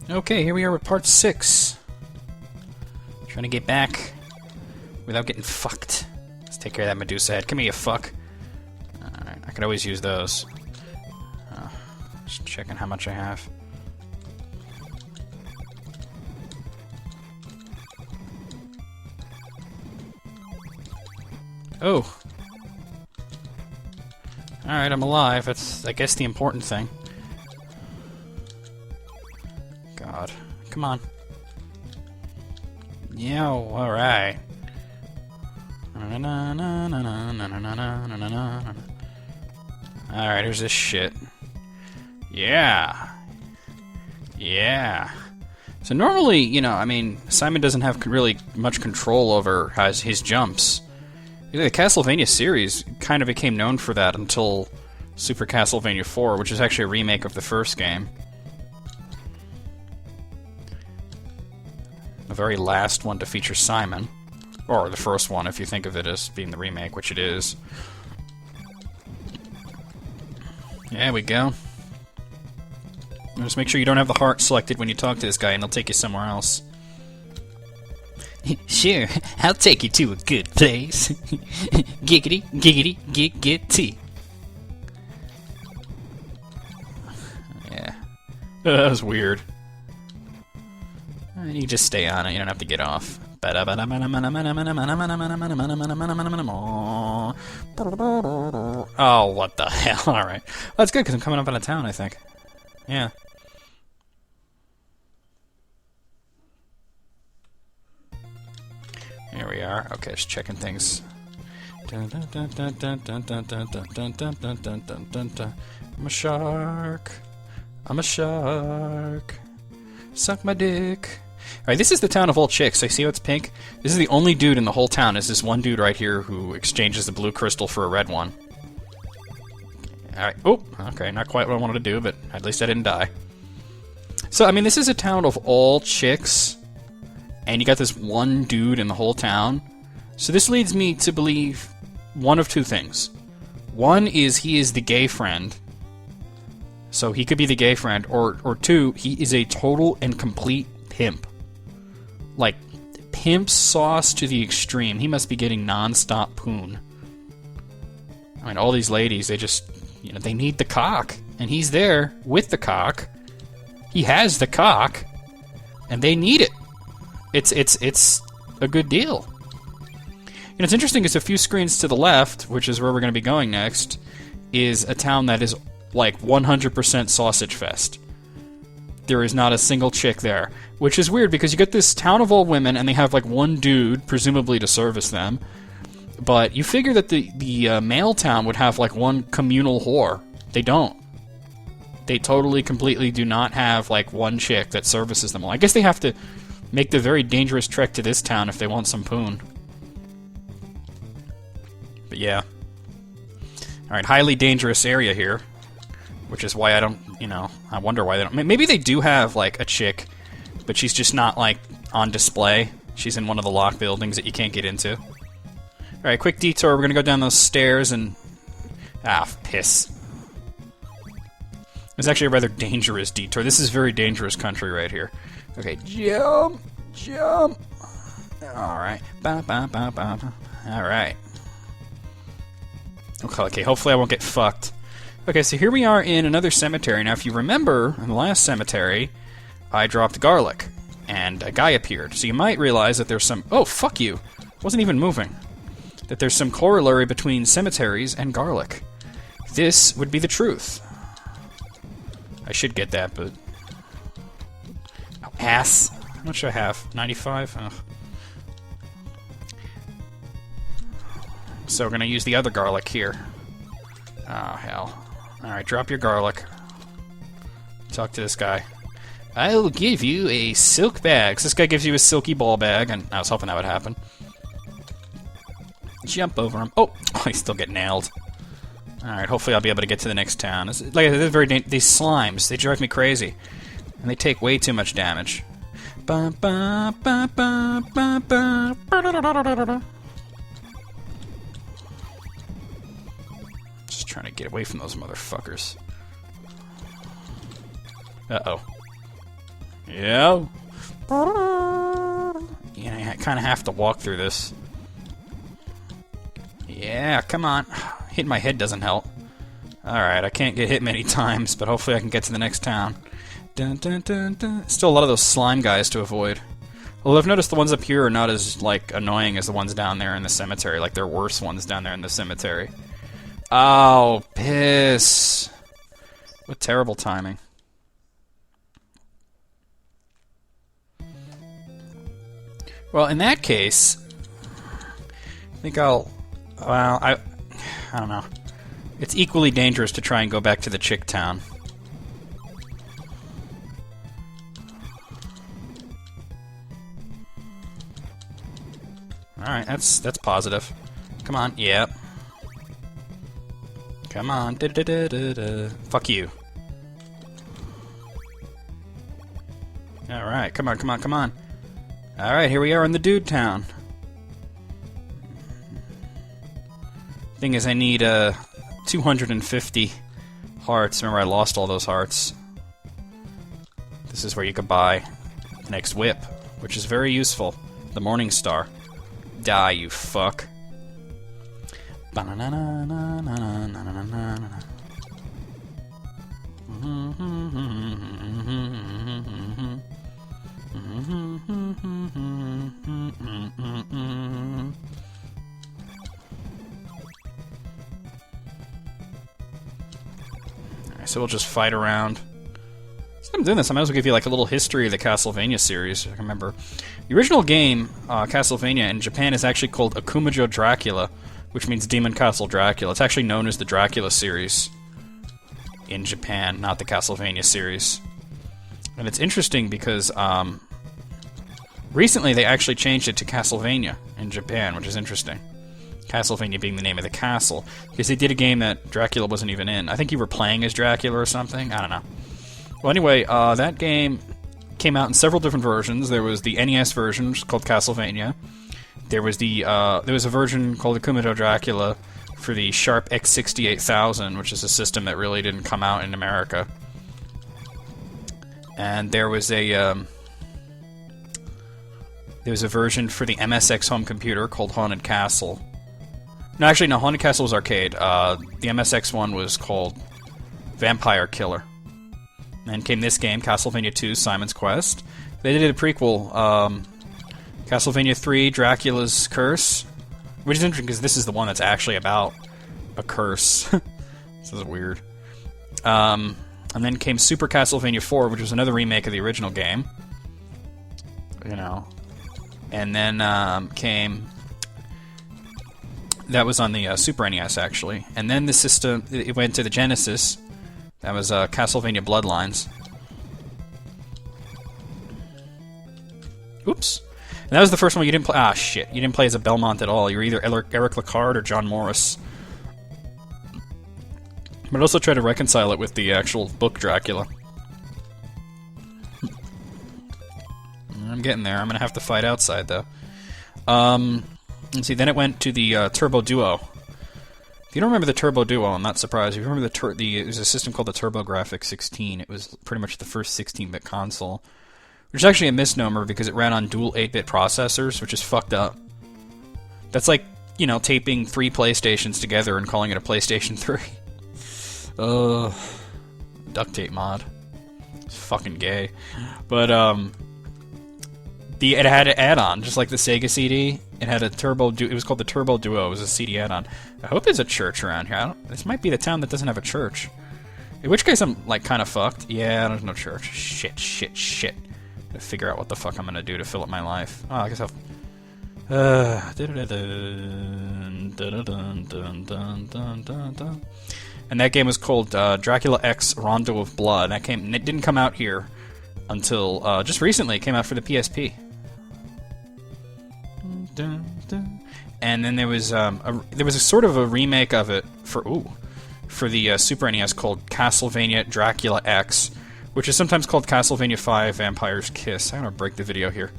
Okay, here we are with part 6. Trying to get back without getting fucked. Let's take care of that Medusa head. Come here, you fuck. Alright, I could always use those. Just checking how much I have. Oh. Alright, I'm alive. That's, I guess, the important thing. God. Come on. Yeah, alright. Alright, here's this shit. Yeah. Yeah. So normally, you know, I mean, Simon doesn't have really much control over his jumps. The CastleVania series kind of became known for that until Super Castlevania 4, which is actually a remake of the first game. The very last one to feature Simon. Or the first one, if you think of it as being the remake, which it is. There we go. Just make sure you don't have the heart selected when you talk to this guy, and they'll take you somewhere else. Sure, I'll take you to a good place. Giggity, giggity, giggity. Yeah. That was weird. You just stay on it, you don't have to get off. Oh, what the hell? Alright. Well, that's good, because I'm coming up out of town, I think. Yeah. Here we are. Okay, just checking things. I'm a shark. I'm a shark. Suck my dick. Alright, this is the town of all chicks. I see how it's pink. This is the only dude in the whole town. Is this one dude right here who exchanges the blue crystal for a red one. Alright. Oh, okay. Not quite what I wanted to do, but at least I didn't die. So, I mean, this is a town of all chicks. And you got this one dude in the whole town. So this leads me to believe one of two things. One is he is the gay friend. So he could be the gay friend. Or two, he is a total and complete pimp. Like, pimp sauce to the extreme. He must be getting non-stop poon. I mean, all these ladies, they just, you know, they need the cock. And he's there with the cock. He has the cock. And they need it. It's a good deal. You know, it's interesting is a few screens to the left, which is where we're going to be going next, is a town that is like 100% sausage fest. There is not a single chick there, which is weird because you get this town of all women and they have like one dude, presumably to service them, but you figure that the male town would have like one communal whore. They don't. They totally, completely do not have like one chick that services them all. I guess they have to make the very dangerous trek to this town if they want some poon. But yeah. Alright, highly dangerous area here. Which is why I don't, you know, I wonder why they don't. Maybe they do have, like, a chick, but she's just not, like, on display. She's in one of the locked buildings that you can't get into. Alright, quick detour. We're gonna go down those stairs and... Ah, piss. It's actually a rather dangerous detour. This is very dangerous country right here. Okay, jump! Jump! Alright. Alright. Okay, hopefully I won't get fucked. Okay, so here we are in another cemetery. Now, if you remember, in the last cemetery, I dropped garlic, and a guy appeared. So you might realize that there's some... Oh, fuck you! Wasn't even moving. That there's some corollary between cemeteries and garlic. This would be the truth. I should get that, but... Oh, ass! How much do I have? 95? Ugh. So we're gonna use the other garlic here. Oh, hell. Alright, drop your garlic. Talk to this guy. I'll give you a silk bag. So this guy gives you a silky ball bag, and I was hoping that would happen. Jump over him. Oh, I still get nailed. Alright, hopefully I'll be able to get to the next town. Like I said, these slimes, they drive me crazy. And they take way too much damage. Just trying to get away from those motherfuckers. Uh-oh. Yeah. I kind of have to walk through this. Yeah, come on. Hitting my head doesn't help. Alright, I can't get hit many times, but hopefully I can get to the next town. Dun, dun, dun, dun. Still a lot of those slime guys to avoid. Although I've noticed the ones up here are not as, like, annoying as the ones down there in the cemetery. Like, they're worse ones down there in the cemetery. Oh, piss. What terrible timing. Well, in that case, I think I'll... Well, I don't know. It's equally dangerous to try and go back to the chick town. Alright, that's positive. Come on, yep. Come on, fuck you. Alright, come on, come on, come on. Alright, here we are in the dude town. Thing is, I need 250 hearts. Remember, I lost all those hearts. This is where you could buy the next whip, which is very useful. The Morning Star. Die, you fuck. So we'll just fight around. Since I'm doing this, I might as well give you like a little history of the CastleVania series. I remember the original game, CastleVania, in Japan is actually called Akumajo Dracula, which means Demon Castle Dracula. It's actually known as the Dracula series in Japan, not the CastleVania series. And it's interesting because recently they actually changed it to CastleVania in Japan, which is interesting. CastleVania being the name of the castle, because they did a game that Dracula wasn't even in. I think you were playing as Dracula or something. I don't know. Well, anyway, that game came out in several different versions. There was the NES version, which is called CastleVania. There was a version called Akumajo Dracula for the Sharp X68000, which is a system that really didn't come out in America. And there was a version for the MSX home computer called Haunted Castle. No, actually, no, Haunted Castle was arcade. The MSX one was called Vampire Killer. And then came this game, Castlevania 2, Simon's Quest. They did a prequel, Castlevania 3, Dracula's Curse, which is interesting because this is the one that's actually about a curse. This is weird. And then came Super Castlevania 4, which was another remake of the original game. You know. And then came... That was on the Super NES, actually. And then the system, it went to the Genesis. That was Castlevania Bloodlines. Oops. And that was the first one you didn't play. Ah, shit. You didn't play as a Belmont at all. You were either Eric Lacard or John Morris. But also try to reconcile it with the actual book Dracula. I'm getting there. I'm going to have to fight outside, though. Let's see, then it went to the Turbo Duo. If you don't remember the Turbo Duo, I'm not surprised. If you remember it was a system called the TurboGrafx 16. It was pretty much the first 16-bit console. Which is actually a misnomer because it ran on dual 8-bit processors, which is fucked up. That's like, you know, taping 3 PlayStations together and calling it a PlayStation 3. Duct tape mod. It's fucking gay. But, it had an add-on, just like the Sega CD. It had a it was called the Turbo Duo. It was a CD add-on. I hope there's a church around here. This might be the town that doesn't have a church. In which case I'm, like, kind of fucked. Yeah, there's no church. Shit. Gotta figure out what the fuck I'm gonna do to fill up my life. Oh, I guess I'll... And that game was called Dracula X Rondo of Blood. It didn't come out here until just recently. It came out for the PSP. And then there was a sort of a remake of it for the Super NES called Castlevania Dracula X, which is sometimes called Castlevania 5 Vampire's Kiss. I'm gonna break the video here.